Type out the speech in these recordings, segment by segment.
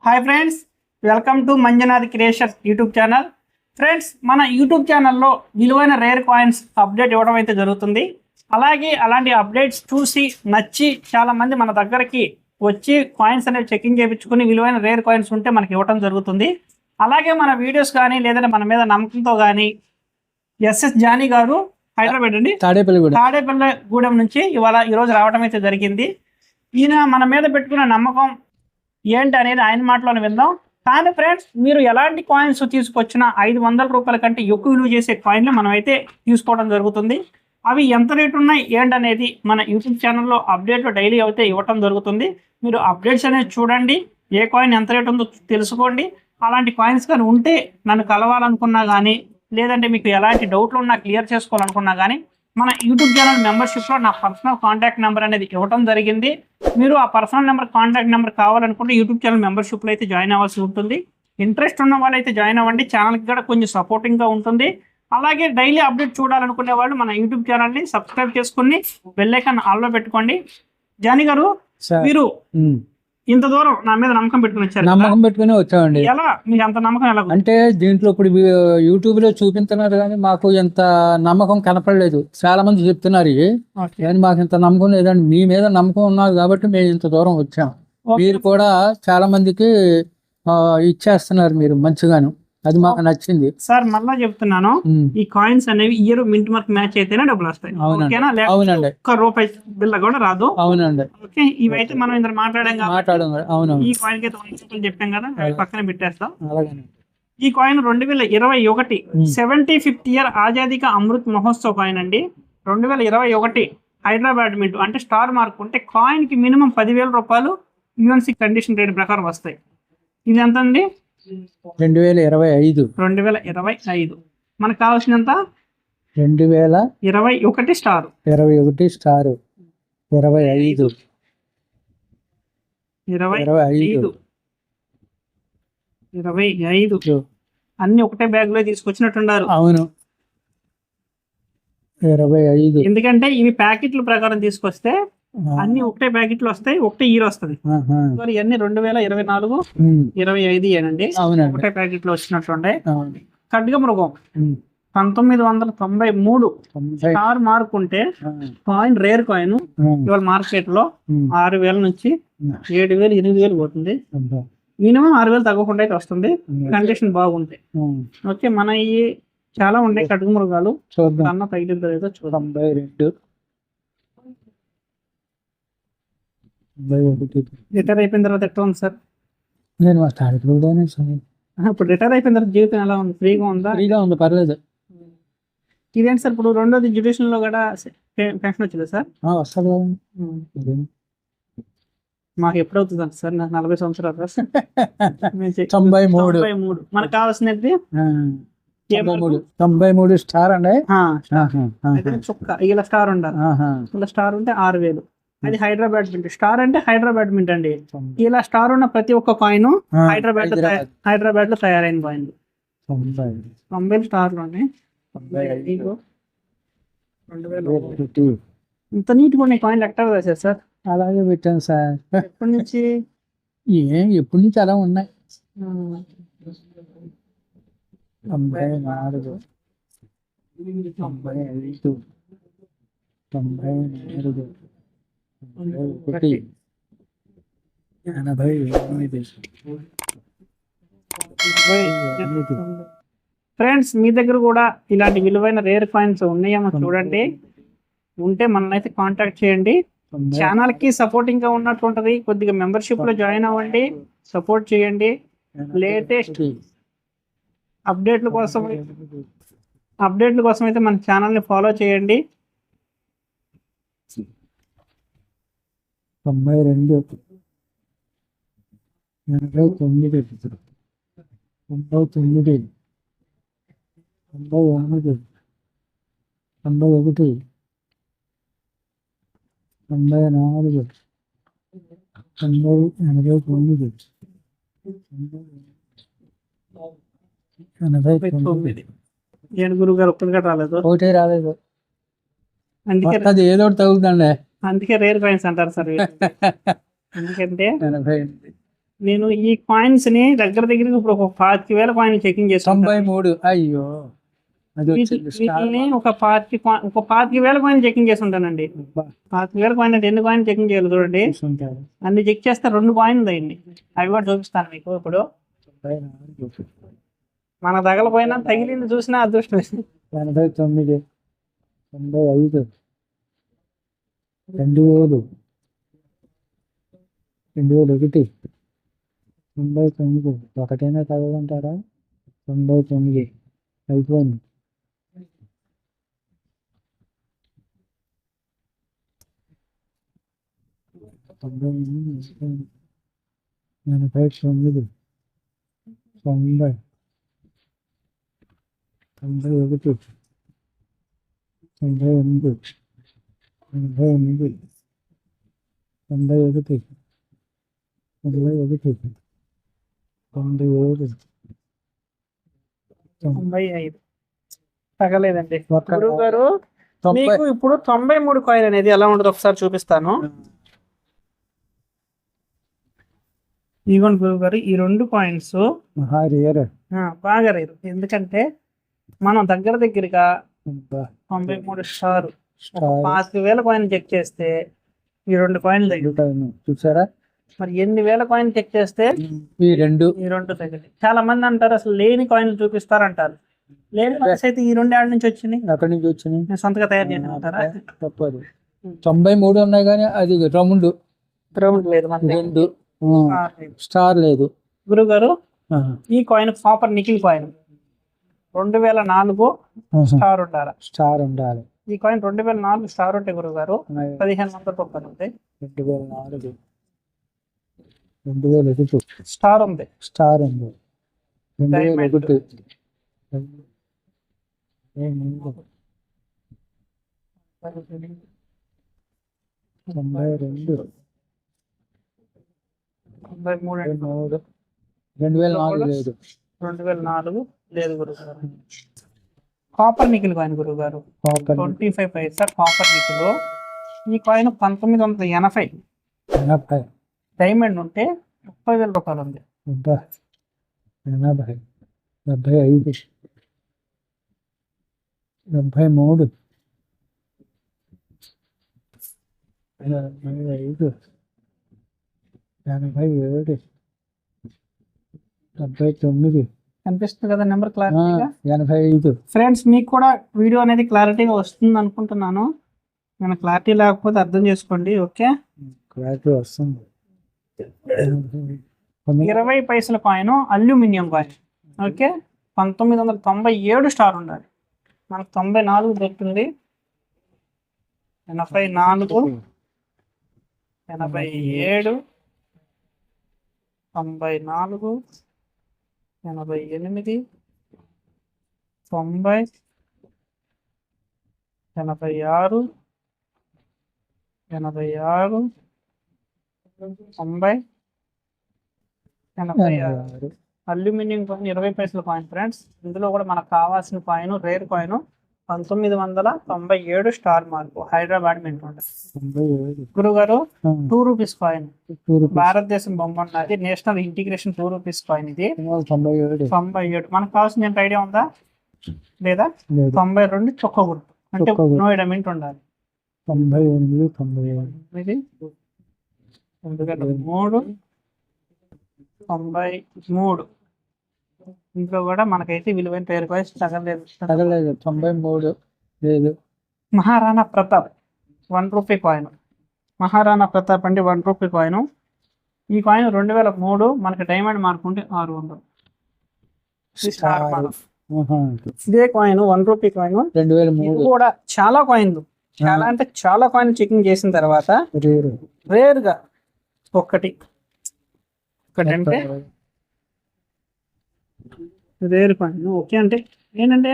Hi friends, welcome to Manjunath creations YouTube channel. Friends, మన YouTube ఛానల్లో విలువైన రేర్ కాయిన్స్ అప్డేట్ ఇవ్వడం అయితే జరుగుతుంది. అలాగే అలాంటి అప్డేట్స్ చూసి నచ్చి చాలామంది మన దగ్గరికి వచ్చి కాయిన్స్ అనేవి చెకింగ్ చేయించుకుని విలువైన రేర్ కాయిన్స్ ఉంటే మనకి ఇవ్వడం జరుగుతుంది. అలాగే మన వీడియోస్ కానీ లేదంటే మన మీద నమ్మకంతో కానీ ఎస్ఎస్ జానీ గారు హైదరాబాద్ అండి తాడేపల్లిగూడెం నుంచి ఈరోజు రావడం అయితే జరిగింది. ఈయన మన మీద పెట్టుకున్న నమ్మకం ఏంటి అనేది ఆయన మాటలోనే విందాం. కానీ ఫ్రెండ్స్, మీరు ఎలాంటి కాయిన్స్ తీసుకొచ్చినా 500 రూపాయల కంటే ఎక్కువ విలువ చేసే కాయిన్లు మనం అయితే తీసుకోవడం జరుగుతుంది. అవి ఎంత రేటు ఉన్నాయి ఏంటనేది మన యూట్యూబ్ ఛానల్లో అప్డేట్లు డైలీ అయితే ఇవ్వటం జరుగుతుంది. మీరు అప్డేట్స్ అనేది చూడండి, ఏ కాయిన్ ఎంత రేటు ఉందో తెలుసుకోండి. అలాంటి కాయిన్స్ కానీ ఉంటే నన్ను కలవాలనుకున్నా కానీ లేదంటే మీకు ఎలాంటి డౌట్లు ఉన్నా క్లియర్ చేసుకోవాలనుకున్నా కానీ మన యూట్యూబ్ ఛానల్ మెంబర్షిప్లో నా పర్సనల్ కాంటాక్ట్ నెంబర్ అనేది ఇవ్వడం జరిగింది. మీరు ఆ పర్సనల్ నెంబర్ కాంటాక్ట్ నెంబర్ కావాలనుకుంటే యూట్యూబ్ ఛానల్ మెంబర్షిప్లో అయితే జాయిన్ అవ్వాల్సి ఉంటుంది. ఇంట్రెస్ట్ ఉన్న వాళ్ళు అయితే జాయిన్ అవ్వండి, ఛానల్కి కూడా కొంచెం సపోర్టింగ్గా ఉంటుంది. అలాగే డైలీ అప్డేట్ చూడాలనుకునే వాళ్ళు మన యూట్యూబ్ ఛానల్ని సబ్స్క్రైబ్ చేసుకుని బెల్ ఐకాన్ ఆల్లో పెట్టుకోండి. జానీ గారు, మీరు ఇంత దూరం నా మీద నమ్మకం పెట్టుకుని వచ్చామండి. ఎలా మీకు అంత నమ్మకం ఎలా? అంటే దీంట్లో ఇప్పుడు యూట్యూబ్ లో చూపిస్తున్నారు కానీ మాకు ఎంత నమ్మకం కనపడలేదు. చాలా మంది చెప్తున్నారు కానీ మాకు ఇంత నమ్మకం లేదండి. మీ మీద నమ్మకం ఉన్నారు కాబట్టి మేము ఇంత దూరం వచ్చాం. మీరు కూడా చాలా మందికి ఇచ్చేస్తున్నారు మీరు మంచిగాను, అది మాకు నచ్చింది సార్. మళ్ళా చెప్తున్నాను, ఈ కాయిన్స్ అనేవి ఇయర్ మింట్ మార్క్ మ్యాచ్ అయితేనే డబ్బులు వస్తాయి. అవునండి, ఒక్క రూపాయి బిల్ల కూడా రాదు. అవునండి. ఓకే, ఇవైతే మనం ఇంత మాట్లాడాం. అవును, ఈ కాయిన్ కి చెప్పాం కదా, పక్కన పెట్టేస్తాం. ఈ కాయిన్ 2021 75th ఇయర్ ఆజాదీ కా అమృత్ మహోత్సవ్ కాయిన్ అండి. 2021 హైదరాబాద్ మింట్ అంటే స్టార్ మార్క్ ఉంటే కాయిన్ కి మినిమం 10,000 రూపాయలు యుఎన్సి కండిషన్ రేట్ ప్రకారం వస్తాయి. ఇది ఎంత అండి? 2025 మనకు కావాల్సినంత 2021 స్టార్ 25 అన్ని ఒకటే బ్యాగ్ లో తీసుకొచ్చినట్టున్నారు. అవును, 25. ఎందుకంటే ఇవి ప్యాకెట్ల ప్రకారం తీసుకొస్తే అన్ని ఒకటే ప్యాకెట్లు వస్తాయి, ఒకటే ఇయర్ వస్తుంది. ఇవన్నీ 2024 25 ఏనండి, ఒకటే ప్యాకెట్ లో వచ్చినట్టుండే. ఖడ్గ మృగం 1993 స్టార్ మార్క్ ఉంటే కాయిన్, రేర్ కాయిన్ ఇవాళ మార్కెట్ లో 6,000 నుంచి 7,000 8,000 పోతుంది. మినిమం 6,000 తగ్గకుండా అయితే వస్తుంది, కండిషన్ బాగుంటాయి. ఓకే, మన ఈ చాలా ఉంటాయి ఖడ్గ మృగాలు. అన్న తగిలిందో లేదో చూద్దాం. 92 రిటైర్ అయిపోయిన తర్వాత ఎట్లా ఉంది సార్? నేను ఇప్పుడు రిటైర్ అయిపోయిన తర్వాత జీవితం ఎలా ఉంది? ఫ్రీగా ఉందా? ఫ్రీగా ఉంది, పర్లేదు. ఇదేంటి సార్, ఇప్పుడు రెండోది జ్యుడిషియల్ లో కూడా పెన్షన్ వచ్చింది సార్? వస్తుంది. మాకు ఎప్పుడవుతుంది సార్? నాకు 40 సంవత్సరాలు. 93 మనకు కావాల్సినది 93 స్టార్ అండి. చుక్క ఇలా స్టార్ ఉండాలి. ఇలా స్టార్ ఉంటే 6,000. అది హైదరాబాద్ మింట్. స్టార్ అంటే హైదరాబాద్ మింట్ అండి. ఇలా స్టార్ ఉన్న ప్రతి ఒక్క కాయిన్ హైదరాబాద్ లో తయారైన కాయిన్. 90 స్టార్లు ఉన్నాయి. 2000 ఇంత నీట్ గా ఉన్నాయి కాయిన్లు. ఎక్కడ వేసారు సార్? అలాగే పెట్టాను సార్. ఎప్పటి నుంచి? ఎప్పటి నుంచి అలా ఉన్నాయి. 94 95 94 ఫ్రెండ్స్, మీ దగ్గర కూడా ఇలాంటి విలువైన రేర్ కాయిన్స్ ఉన్నాయేమో చూడండి. ఉంటే మనల్ని అయితే కాంటాక్ట్ చేయండి. ఛానల్ కి సపోర్టింగ్ గా ఉన్నట్టు ఉంటది. కొద్దిగా మెంబర్షిప్ లో జాయిన్ అవ్వండి, సపోర్ట్ చేయండి. లేటెస్ట్ అప్డేట్ల కోసం అయితే మన ఛానల్ ని ఫాలో చేయండి. 92 89 99 91 91 94 89 గురువు గారు ఒక్కడిగా రాలేదు. ఒకటే రాలేదు. అందుకే ఏదో తగులుతుండే. అందుకే రేర్ కాయిన్స్ అంటారు సార్. ఎందుకంటే నేను ఈ కాయిన్స్ ని దగ్గర ఇప్పుడు ఒక 25,000 కాయిన్ చెకింగ్ చేస్తాను. 93. అయ్యో, అది వచ్చింది స్టార్. వీటిని ఒక 25,000 కాయిన్ చెకింగ్ చేసి ఉంటానండి. 25,000 కాయిన్ అంటే ఎన్ని కాయిన్ చెకింగ్ చేయాలి చూడండి. చూసుంటారు. అన్ని చెక్ చేస్తే 2 కాయిన్లు అయింది. అవి కూడా చూపిస్తాను మీకు ఇప్పుడు. మన తగలపోయినా తగిలింది చూసినా అదృష్టం. 89, 95, 2000, 2001, 99. ఒకటైనా చదవంటారా? 99 అయిపోయింది. 89, 90, 91, 92, 91, 95 తగలేదండి. ఒక్క గురువు గారు 90. మీకు ఇప్పుడు 93 కాయిన్ అనేది ఎలా ఉంటుందో ఒకసారి చూపిస్తాను. ఇదిగోండి గురువు గారు, ఈ 2 కాయిన్స్ బాగా రేరు. ఎందుకంటే మనం దగ్గరగా 93 స్టార్ 5,000 కాయిన్ చెక్ చేస్తే ఈ 2 కాయిన్లు చూసారా? మరి ఎన్ని వేల కాయిన్ చెక్ చేస్తే ఈ రెండు తగ్గింది. చాలా మంది అంటారు అసలు లేని కాయిన్లు చూపిస్తారంటారు. లేని కాయిన్స్ అయితే ఈ 2 ఏళ్ళ నుంచి వచ్చినాయి. అక్కడి నుంచి వచ్చినాయి. నేను సొంతగా తయారు చేయను అంటారా? తప్పదు. 93 ఉన్నాయి కానీ అది రౌండ్ లేదు మన దగ్గర. 2 స్టార్ లేదు. గురువు గారు, ఈ coin copper nickel coin 2004 star ఉండాలి. స్టార్ ఉండాలి. ఈ కాయిన్ 2004 స్టార్ ఉంటే గురువు గారు 1,500 రూపాయలు ఉంటాయి. 2004, 2001 స్టార్ ఉంది. స్టార్ ఉంది. 2001 92, 2004 లేదు. 2004 లేదు గురువు గారు. కాపర్ నికిల్ కాయిన్ గురువు గారు 25 పైసా కాపర్ నికిల్. ఈ కాయిన్ 1980 డైమండ్ ఉంటే 30,000 రూపాయలు ఉంది. 80, 75, 73, 85, 87, 79, కనిపిస్తుంది కదా నెంబర్ క్లారిటీగా. 85. ఫ్రెండ్స్, మీకు కూడా వీడియో అనేది క్లారిటీగా వస్తుంది అనుకుంటున్నాను. నేను క్లారిటీ లేకపోతే అర్థం చేసుకోండి. ఓకే, క్లారిటీ వస్తుంది. 20 పైసల coin aluminium coin. Okay, 1997 star ఉండాలి. మనకు 94 దొరుకుతుంది. 84, 87, 94, 88, 90, 86, 86, 90, 86. అల్యూమినియం కాయిన్ 20 పైసల కాయిన్ ఫ్రెండ్స్. ఇందులో కూడా మనకు కావాల్సిన coin rare coin 1997 star mark Hyderabad mint ఉంటుంది. గురుగారు, 2 రూపీస్ కాయిన్ భారతదేశం బొమ్మ ఉన్నది. నేషనల్ ఇంటిగ్రేషన్ 2 రూపీస్ కాయిన్ ఇది 97. మనకు కావాల్సిన ఐడియా ఉందా లేదా? 92 చొక్క గుర్తు అంటే నోయిడా mint ఉండాలి. 98, 93, 93. ఇంట్లో కూడా మనకైతే విలువైన రేర్ కాయిన్స్ తగలేదు. 93 లేదు. Maharana Pratap 1 rupee coin. మహారాణా ప్రతాప్ అంటే 1 రూపీ కాయిన్. ఈ కాయిన్ 2003 మనకి డైమండ్ మార్క్ ఉంటే 600. ఇదే కాయిన్ 1 రూపీ కాయిన్ 2003 కూడా చాలా కాయిన్లు చాలా అంటే చాలా కాయిన్ చెకింగ్ చేసిన తర్వాత రేర్ గా ఒకటి అంటే రేర్ కాయిన్. ఓకే, అంటే ఏంటంటే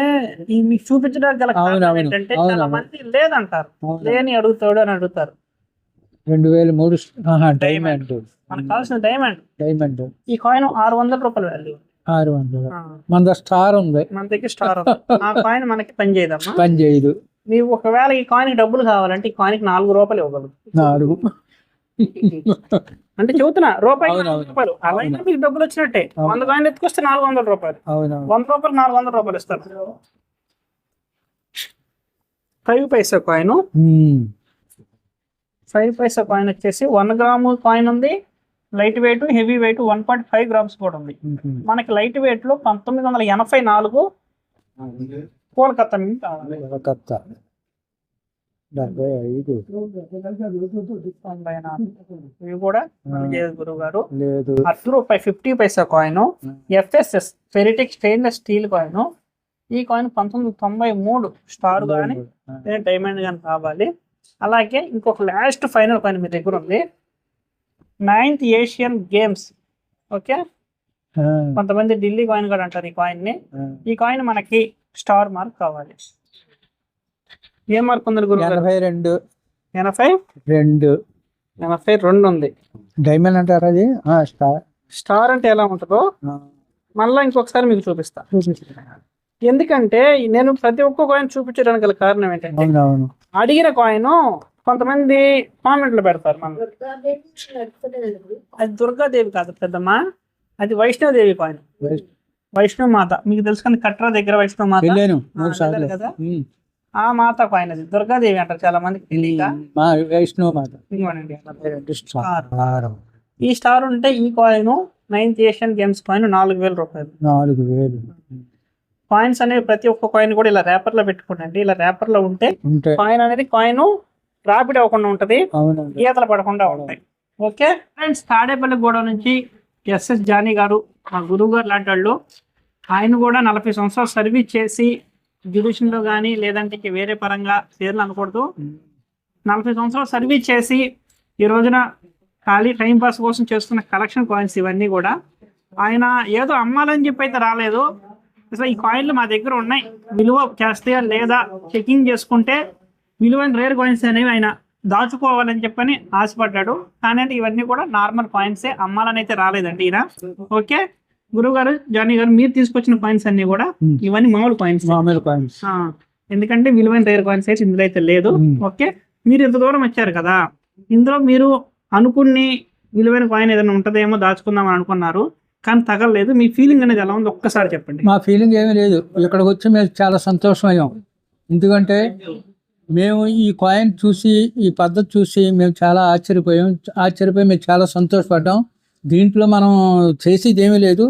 ఈ మీకు చూపించడానికి గల కారణం ఏంటంటే చాలా మంది లేదంటారు, లేని అడుగుతాడు అని అడుగుతారు. 2003 డైమండ్. మనకు కావాల్సిన డైమండ్. ఈ కాయిన్ 600 రూపాయలు వాల్యూ. 600. మన స్టార్ ఉంది. మన దగ్గర స్టార్ ఆ కాయిన్ మనకి పని చేయదమ్మా. పని చేయదు. ನೀವು ఒకవేళ ఈ కాయిన్ డబ్బులు కావాలంటే ఈ కాయిన్ కి 4 రూపాయలు ఇవ్వగలరు. 4 అంటే చెబుతున్నా రూపాయి అవును, 400 రూపాయలు అలాగే మీకు డబ్బులు వచ్చినట్టే. 100 కాయిన్లు ఎత్తుకొస్తే 400 రూపాయలు, అవునవును 100 రూపాయలు 400 రూపాయలు ఇస్తారు. 5 పైసా కాయిన్, 5 పైసా కాయిన్ వచ్చేసి 1 గ్రాము కాయిన్ ఉంది. Light weight, heavy weight 1.5 grams కూడా ఉంది. మనకి లైట్ వెయిట్ లో 1984 కోల్కతా నుంచి కావాలి. కలకత్తా 75 ఇవి కూడా గురువు గారు. లేదు ₹10 50 paisa coin, FSS ferritic stainless steel coin. ఈ కాయిన్ 1993 స్టార్ కానీ డైమండ్ కానీ కావాలి. అలాగే ఇంకొక లాస్ట్ ఫైనల్ కాయిన్ మీ దగ్గర ఉంది, 9th ఏషియన్ గేమ్స్. ఓకే, కొంతమంది ఢిల్లీ కాయిన్ కూడా అంటారు ఈ కాయిన్ ని. ఈ కాయిన్ మనకి స్టార్ మార్క్ కావాలి. ఏ మార్క్ ఉంది గురువు గారు? 82 ఉంది. డైమండ్ అంటారు అది. స్టార్ అంటే ఎలా ఉంటుందో మళ్ళీ ఇంకొకసారి మీకు చూపిస్తా. ఎందుకంటే నేను ప్రతి ఒక్క కాయిన్ చూపించడానికి గల కారణం ఏంటంటే, అడిగిన కాయిన్ కొంతమంది కామెంట్లు పెడతారు. మన అది దుర్గాదేవి కాదు పెద్దమ్మా, అది వైష్ణవదేవి కాయిన్, వైష్ణవ మాత. మీకు తెలుసు కానీ కట్రా దగ్గర వైష్ణవ మాత కదా, ఆ మాత కాయిన్. అది దుర్గాదేవి అంటారు చాలా మందికి తెలియక. వైష్ణవ మాత. ఈ స్టార్ ఉంటే ఈ coin 9th Asian games coin 4000 రూపాయలు. 4000 కాయిన్స్ అనేవి ప్రతి ఒక్క కాయిన్ కూడా ఇలా రేపర్ లో పెట్టుకోండి. ఇలా రేపర్ లో ఉంటే కాయిన్ అనేది కాయిన్ రాపిడ్ అవ్వకుండా ఉంటది, ఈతలు పడకుండా ఉంటాయి. ఓకే ఫ్రెండ్స్, తాడేపల్లి గూడ నుంచి SS జానీ గారు, మా గురువు గారు లాంటి వాళ్ళు. ఆయన కూడా 40 సంవత్సరాలు సర్వీస్ చేసి జ్యుడిషియల్ లో కానీ లేదంటే వేరే పరంగా పేర్లు అనకూడదు, 40 సంవత్సరాలు సర్వీస్ చేసి ఈ రోజున ఖాళీ టైం పాస్ కోసం చేస్తున్న కలెక్షన్ కాయిన్స్ ఇవన్నీ కూడా. ఆయన ఏదో అమ్మాలని చెప్పి అయితే రాలేదు. అసలు ఈ కాయిన్లు మా దగ్గర ఉన్నాయి, విలువ చేస్తాయా లేదా చెకింగ్ చేసుకుంటే విలువైన రేర్ కాయిన్స్ అనేవి ఆయన దాచుకోవాలని చెప్పని ఆశపడ్డాడు. కానీ ఇవన్నీ కూడా నార్మల్ కాయిన్సే, అమ్మాలని అయితే రాలేదండి ఈయన. ఓకే గురువు గారు, జానీ గారు, మీరు తీసుకొచ్చిన కాయిన్స్ అన్ని కూడా ఇవన్నీ మామూలు కాయిన్స్. ఎందుకంటే విలువైన రేర్ కాయిన్స్ అయితే ఇందులో అయితే లేదు. ఓకే, మీరు ఇంత దూరం వచ్చారు కదా, ఇందులో మీరు అనుకుని విలువైన కాయిన్ ఏదైనా ఉంటుందేమో దాచుకుందాం అని అనుకున్నారు, కానీ తగలలేదు. మీ ఫీలింగ్ అనేది ఎలా ఉంది ఒక్కసారి చెప్పండి. మా ఫీలింగ్ ఏమీ లేదు, ఇక్కడికి వచ్చి మేము చాలా సంతోషం అయ్యాం. ఎందుకంటే మేము ఈ కాయిన్ చూసి, ఈ పద్ధతి చూసి మేము చాలా ఆశ్చర్యపోయి మేము చాలా సంతోషపడ్డాం. దీంట్లో మనం చేసేది ఏమీ లేదు,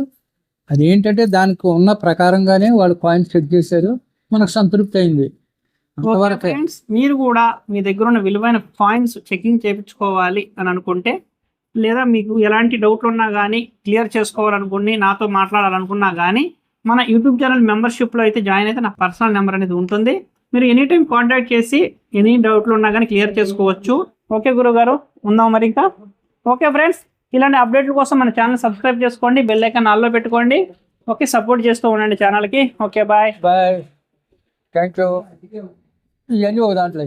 అదేంటంటే దానికి ఉన్న ప్రకారంగానే వాళ్ళు కాయిన్ చెక్ చేశారు, మనకు సంతృప్తి అయింది. మీరు కూడా మీ దగ్గర ఉన్న విలువైన కాయిన్స్ చెకింగ్ చేయించుకోవాలి అని అనుకుంటే, లేదా మీకు ఎలాంటి డౌట్లు ఉన్నా కానీ క్లియర్ చేసుకోవాలనుకుని నాతో మాట్లాడాలనుకున్నా కానీ మన యూట్యూబ్ ఛానల్ మెంబర్షిప్లో అయితే జాయిన్ అయితే నా పర్సనల్ నెంబర్ అనేది ఉంటుంది. మీరు ఎనీ టైం కాంటాక్ట్ చేసి ఎనీ డౌట్లు ఉన్నా కానీ క్లియర్ చేసుకోవచ్చు. ఓకే గురువు గారు, ఉందాం మరి ఇంకా. ఓకే ఫ్రెండ్స్, ఇలాంటి అప్డేట్ల కోసం మన ఛానల్ సబ్స్క్రైబ్ చేసుకోండి, బెల్ ఐకాన్ ఆల్లో పెట్టుకోండి. ఓకే, సపోర్ట్ చేస్తూ ఉండండి ఛానల్కి. Okay bye. Thank you. ఇవన్నీ ఒక దాంట్లో